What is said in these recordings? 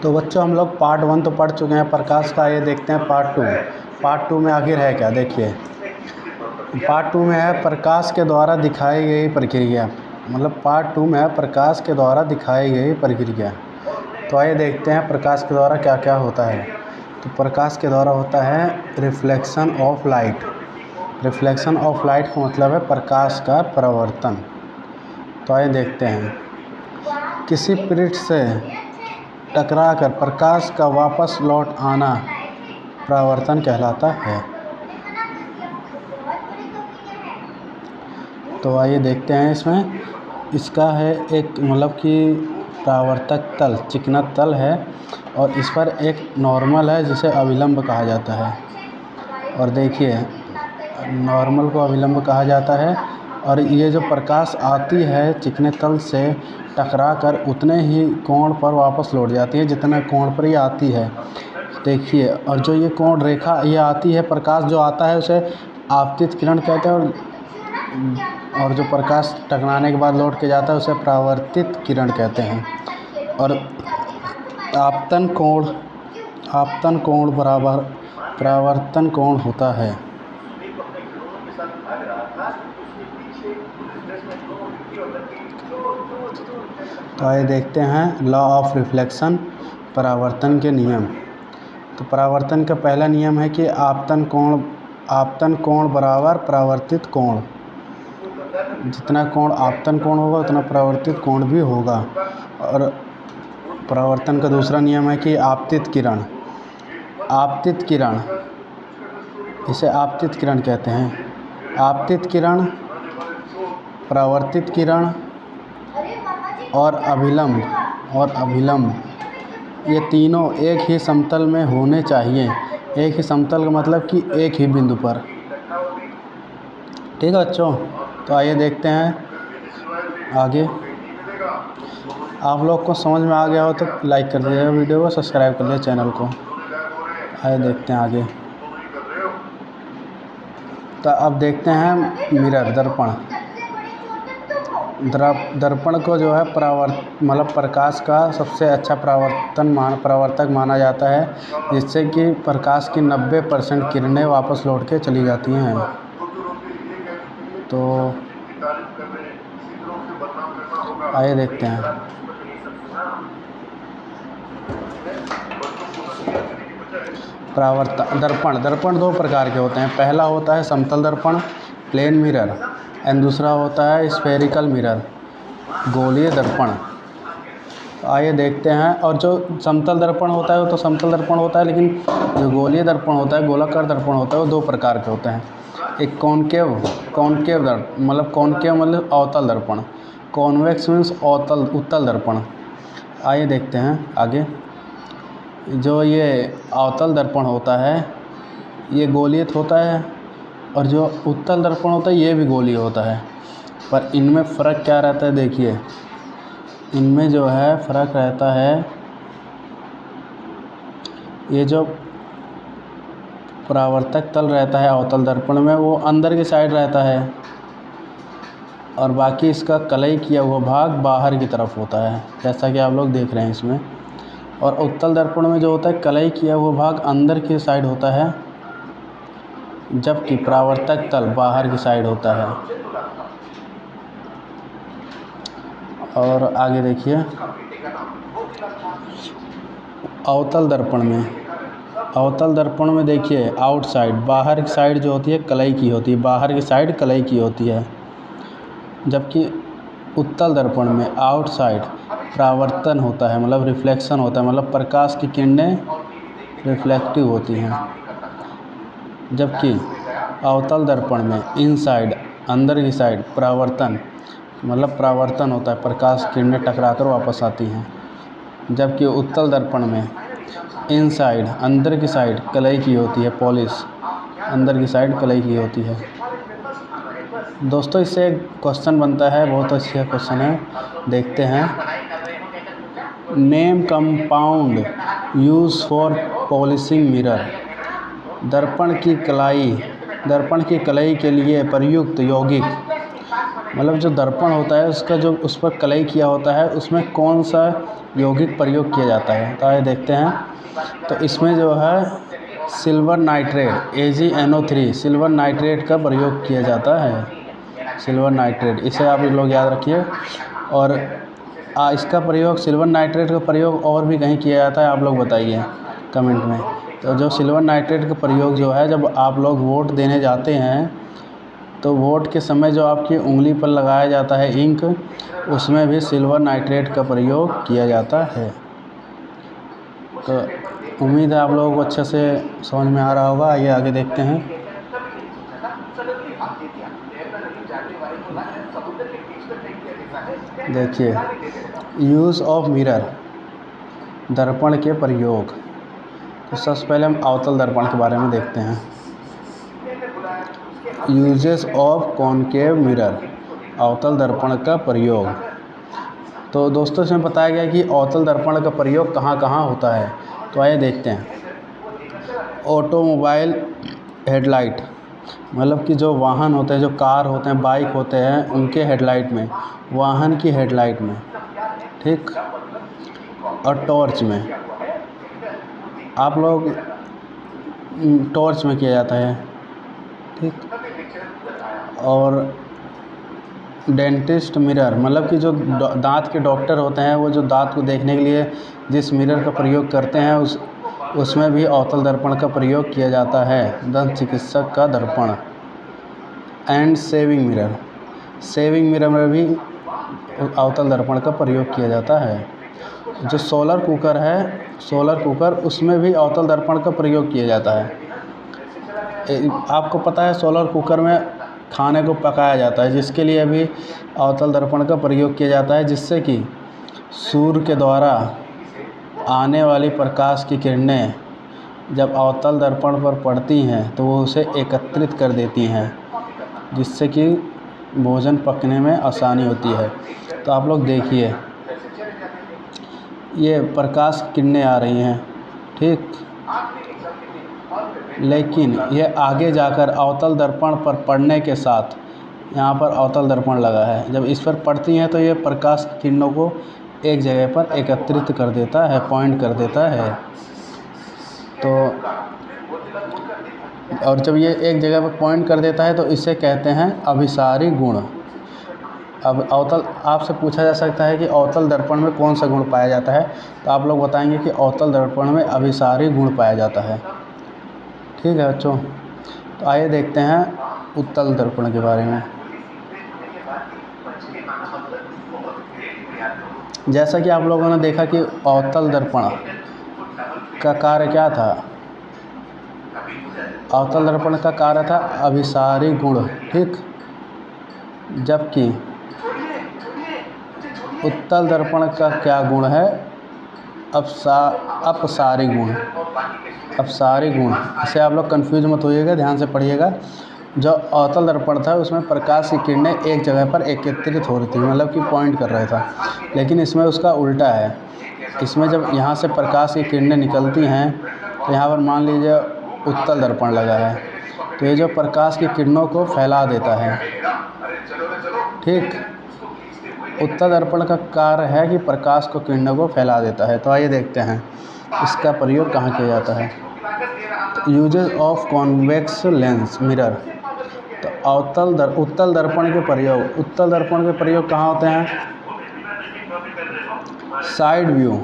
तो बच्चों हम लोग पार्ट 1 तो पढ़ चुके हैं प्रकाश का। ये देखते हैं पार्ट टू में आखिर है क्या। देखिए पार्ट 2 में है प्रकाश के द्वारा दिखाई गई प्रक्रिया। मतलब पार्ट 2 में है प्रकाश के द्वारा दिखाई गई प्रक्रिया। तो आइए देखते हैं प्रकाश के द्वारा क्या क्या होता है। तो प्रकाश के द्वारा होता है reflection of light. Reflection of light का मतलब है प्रकाश का परावर्तन। तो आइए देखते हैं, किसी पृष्ठ से टकराकर प्रकाश का वापस लौट आना परावर्तन कहलाता है। तो आइए देखते हैं इसमें, इसका है एक मतलब कि परावर्तक तल चिकना तल है और इस पर एक नॉर्मल है जिसे अभिलंब कहा जाता है। और देखिए नॉर्मल को अभिलंब कहा जाता है और ये जो प्रकाश आती है चिकने तल से टकराकर उतने ही कोण पर वापस लौट जाती है जितने कोण पर ये आती है। देखिए, और जो ये कोण रेखा ये आती है, प्रकाश जो आता है उसे आपतित किरण कहते हैं और जो प्रकाश टकराने के बाद लौट के जाता है उसे परावर्तित किरण कहते हैं। और आपतन कोण बराबर परावर्तन कोण होता है। तो आइए देखते हैं लॉ ऑफ रिफ्लेक्शन, परावर्तन के नियम। तो परावर्तन का पहला नियम है कि आपतन कोण बराबर परावर्तित कोण। जितना कोण आपतन कोण होगा उतना परावर्तित कोण भी होगा। और परावर्तन का दूसरा नियम है कि आपतित किरण इसे आपतित किरण कहते हैं। आपतित किरण, परावर्तित किरण और अभिलंब ये तीनों एक ही समतल में होने चाहिए। एक ही समतल का मतलब कि एक ही बिंदु पर। ठीक है बच्चों, तो आइए देखते हैं आगे। आप लोग को समझ में आ गया हो तो लाइक कर दीजिएगा वीडियो को, सब्सक्राइब कर लीजिए चैनल को। आइए देखते हैं आगे। तो अब देखते हैं मिरर, दर्पण को जो है मतलब प्रकाश का सबसे अच्छा परावर्तक माना जाता है, जिससे कि प्रकाश की 90% किरणें वापस लौट के चली जाती हैं। तो आइए देखते हैं। दर्पण दो प्रकार के होते हैं। पहला होता है समतल दर्पण प्लेन मिरर एंड दूसरा होता है स्फेरिकल मिरर गोलीय दर्पण। आइए देखते हैं। और जो समतल दर्पण होता है वो तो समतल दर्पण होता है, लेकिन जो गोलीय दर्पण होता है, गोलाकार दर्पण होता है, वो दो प्रकार के होते हैं। एक कॉनकेव मतलब अवतल दर्पण, कॉन्वेक्स मीन्स उत्तल दर्पण। आइए देखते हैं आगे। जो ये अवतल दर्पण होता है ये गोलीय होता है और जो उत्तल दर्पण होता है ये भी गोलीय होता है। पर इनमें फ़र्क क्या रहता है, देखिए इनमें जो है फ़र्क रहता है, ये जो परावर्तक तल रहता है अवतल दर्पण में वो अंदर की साइड रहता है और बाकी इसका कलई किया हुआ भाग बाहर की तरफ होता है, जैसा कि आप लोग देख रहे हैं इसमें। और उत्तल दर्पण में जो होता है कलई किया हुआ भाग अंदर की साइड होता है, जबकि परावर्तक तल बाहर की साइड होता है। और आगे देखिए अवतल दर्पण में देखिए आउटसाइड, बाहर की साइड जो होती है कलई की होती है, बाहर की साइड कलई की होती है। जबकि उत्तल दर्पण में आउटसाइड परावर्तन होता है, मतलब रिफ्लेक्शन होता है, मतलब प्रकाश की किरणें रिफ्लेक्टिव होती हैं। जबकि अवतल दर्पण में इनसाइड अंदर की साइड परावर्तन होता है, प्रकाश किरणें टकराकर वापस आती हैं। जबकि उत्तल दर्पण में इनसाइड अंदर की साइड कलई की होती है, पॉलिश अंदर की साइड कलई की होती है। दोस्तों इससे एक क्वेश्चन बनता है, बहुत अच्छा क्वेश्चन है, देखते हैं। Name compound use for polishing mirror. दर्पण की कलाई के लिए प्रयुक्त यौगिक मतलब जो दर्पण होता है उसका जो उस पर कलई किया होता है उसमें कौन सा यौगिक प्रयोग किया जाता है, तो आइए देखते हैं। तो इसमें जो है silver nitrate AgNO3 silver nitrate का प्रयोग किया जाता है, सिल्वर नाइट्रेट, इसे आप लोग याद रखिए। और इसका प्रयोग सिल्वर नाइट्रेट का प्रयोग और भी कहीं किया जाता है, आप लोग बताइए कमेंट में। तो जो सिल्वर नाइट्रेट का प्रयोग जो है, जब आप लोग वोट देने जाते हैं तो वोट के समय जो आपकी उंगली पर लगाया जाता है इंक, उसमें भी सिल्वर नाइट्रेट का प्रयोग किया जाता है। तो उम्मीद है आप लोगों को अच्छे से समझ में आ रहा होगा। आइए आगे देखते हैं। देखिए, यूज़ ऑफ मिरर, दर्पण के प्रयोग। तो सबसे पहले हम अवतल दर्पण के बारे में देखते हैं। यूजेस ऑफ कॉनकेव मिरर, अवतल दर्पण का प्रयोग। तो दोस्तों इसमें बताया गया कि अवतल दर्पण का प्रयोग कहाँ कहाँ होता है, तो आइए देखते हैं। ऑटोमोबाइल हेडलाइट, मतलब कि जो वाहन होते हैं, जो कार होते हैं, बाइक होते हैं, उनके हेडलाइट में, वाहन की हेडलाइट में, ठीक। और टॉर्च में, आप लोग टॉर्च में किया जाता है, ठीक। और डेंटिस्ट मिरर, मतलब कि जो दांत के डॉक्टर होते हैं, वो जो दांत को देखने के लिए जिस मिरर का प्रयोग करते हैं उसमें भी अवतल दर्पण का प्रयोग किया जाता है, दंत चिकित्सक का दर्पण। And saving mirror, saving mirror में भी अवतल दर्पण का प्रयोग किया जाता है। जो सोलर कुकर है, सोलर कुकर, उसमें भी अवतल दर्पण का प्रयोग किया जाता है। आपको पता है सोलर कुकर में खाने को पकाया जाता है, जिसके लिए भी अवतल दर्पण का प्रयोग किया जाता है, जिससे कि सूर्य के द्वारा आने वाली प्रकाश की किरणें जब अवतल दर्पण पर पड़ती हैं तो वो उसे एकत्रित कर देती हैं, जिससे कि भोजन पकने में आसानी होती है। तो आप लोग देखिए, ये प्रकाश की किरणें आ रही हैं, ठीक, लेकिन ये आगे जाकर अवतल दर्पण पर पड़ने के साथ, यहाँ पर अवतल दर्पण लगा है, जब इस पर पड़ती हैं तो ये प्रकाश की किरणों को एक जगह पर एकत्रित कर देता है, पॉइंट कर देता है। तो और जब ये एक जगह पर पॉइंट कर देता है तो इसे कहते हैं अभिसारी गुण। अब अवतल, आपसे पूछा जा सकता है कि अवतल दर्पण में कौन सा गुण पाया जाता है, तो आप लोग बताएंगे कि अवतल दर्पण में अभिसारी गुण पाया जाता है, ठीक है बच्चों। तो आइए देखते हैं उत्तल दर्पण के बारे में। जैसा कि आप लोगों ने देखा कि अवतल दर्पण का कार्य क्या था, अवतल दर्पण का कार्य था अभिसारी गुण, ठीक। जबकि उत्तल दर्पण का क्या गुण है, अपसारी गुण, अपसारी गुण। इसे आप लोग कंफ्यूज मत होइएगा, ध्यान से पढ़िएगा। जो अवतल दर्पण था उसमें प्रकाश की किरणें एक जगह पर एकत्रित हो रही थी, मतलब कि पॉइंट कर रहा था, लेकिन इसमें उसका उल्टा है। इसमें जब यहाँ से प्रकाश की किरणें निकलती हैं तो यहाँ पर मान लीजिए उत्तल दर्पण लगा है, तो ये जो प्रकाश की किरणों को फैला देता है, ठीक। उत्तल दर्पण का कार्य है कि प्रकाश को किरणों को फैला देता है। तो आइए देखते हैं इसका प्रयोग कहाँ किया जाता है। Uses of convex lens mirror, तो उत्तल दर्पण के प्रयोग, उत्तल दर्पण के प्रयोग कहाँ होते हैं, साइड व्यू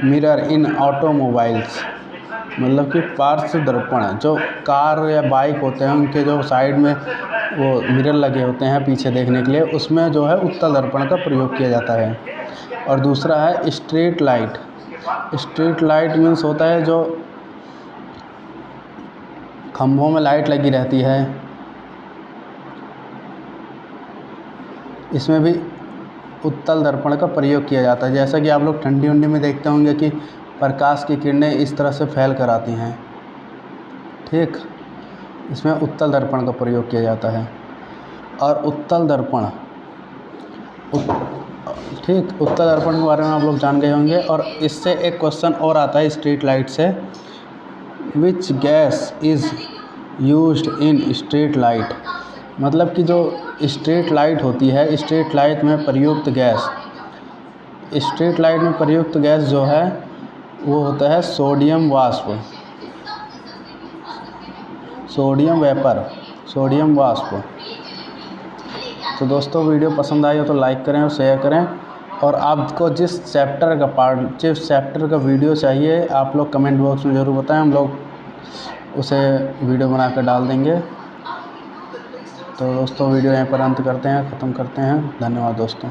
मिरर इन ऑटोमोबाइल्स, मतलब कि पार्श्व दर्पण, जो कार या बाइक होते हैं उनके जो साइड में वो मिरर लगे होते हैं पीछे देखने के लिए, उसमें जो है उत्तल दर्पण का प्रयोग किया जाता है। और दूसरा है street light. Street light means होता है जो खंभों में लाइट लगी रहती है, इसमें भी उत्तल दर्पण का प्रयोग किया जाता है। जैसा कि आप लोग ठंडी उंडी में देखते होंगे कि प्रकाश की किरणें इस तरह से फैल कर आती हैं, ठीक, इसमें उत्तल दर्पण का प्रयोग किया जाता है। और उत्तल दर्पण, ठीक, उत्तल दर्पण के बारे में आप लोग जान गए होंगे। और इससे एक क्वेश्चन और आता है स्ट्रीट लाइट से, which gas is used in street light, मतलब कि जो स्ट्रीट लाइट होती है, स्ट्रीट लाइट में प्रयुक्त गैस, स्ट्रीट लाइट में प्रयुक्त गैस जो है वो होता है सोडियम वाष्प, सोडियम वेपर, सोडियम वाष्प। तो दोस्तों वीडियो पसंद आई हो तो लाइक करें और शेयर करें, और आपको जिस चैप्टर का वीडियो चाहिए आप लोग कमेंट बॉक्स में ज़रूर बताएं, हम लोग उसे वीडियो बना कर डाल देंगे। तो दोस्तों वीडियो यहीं पर अंत करते हैं, ख़त्म करते हैं। धन्यवाद दोस्तों।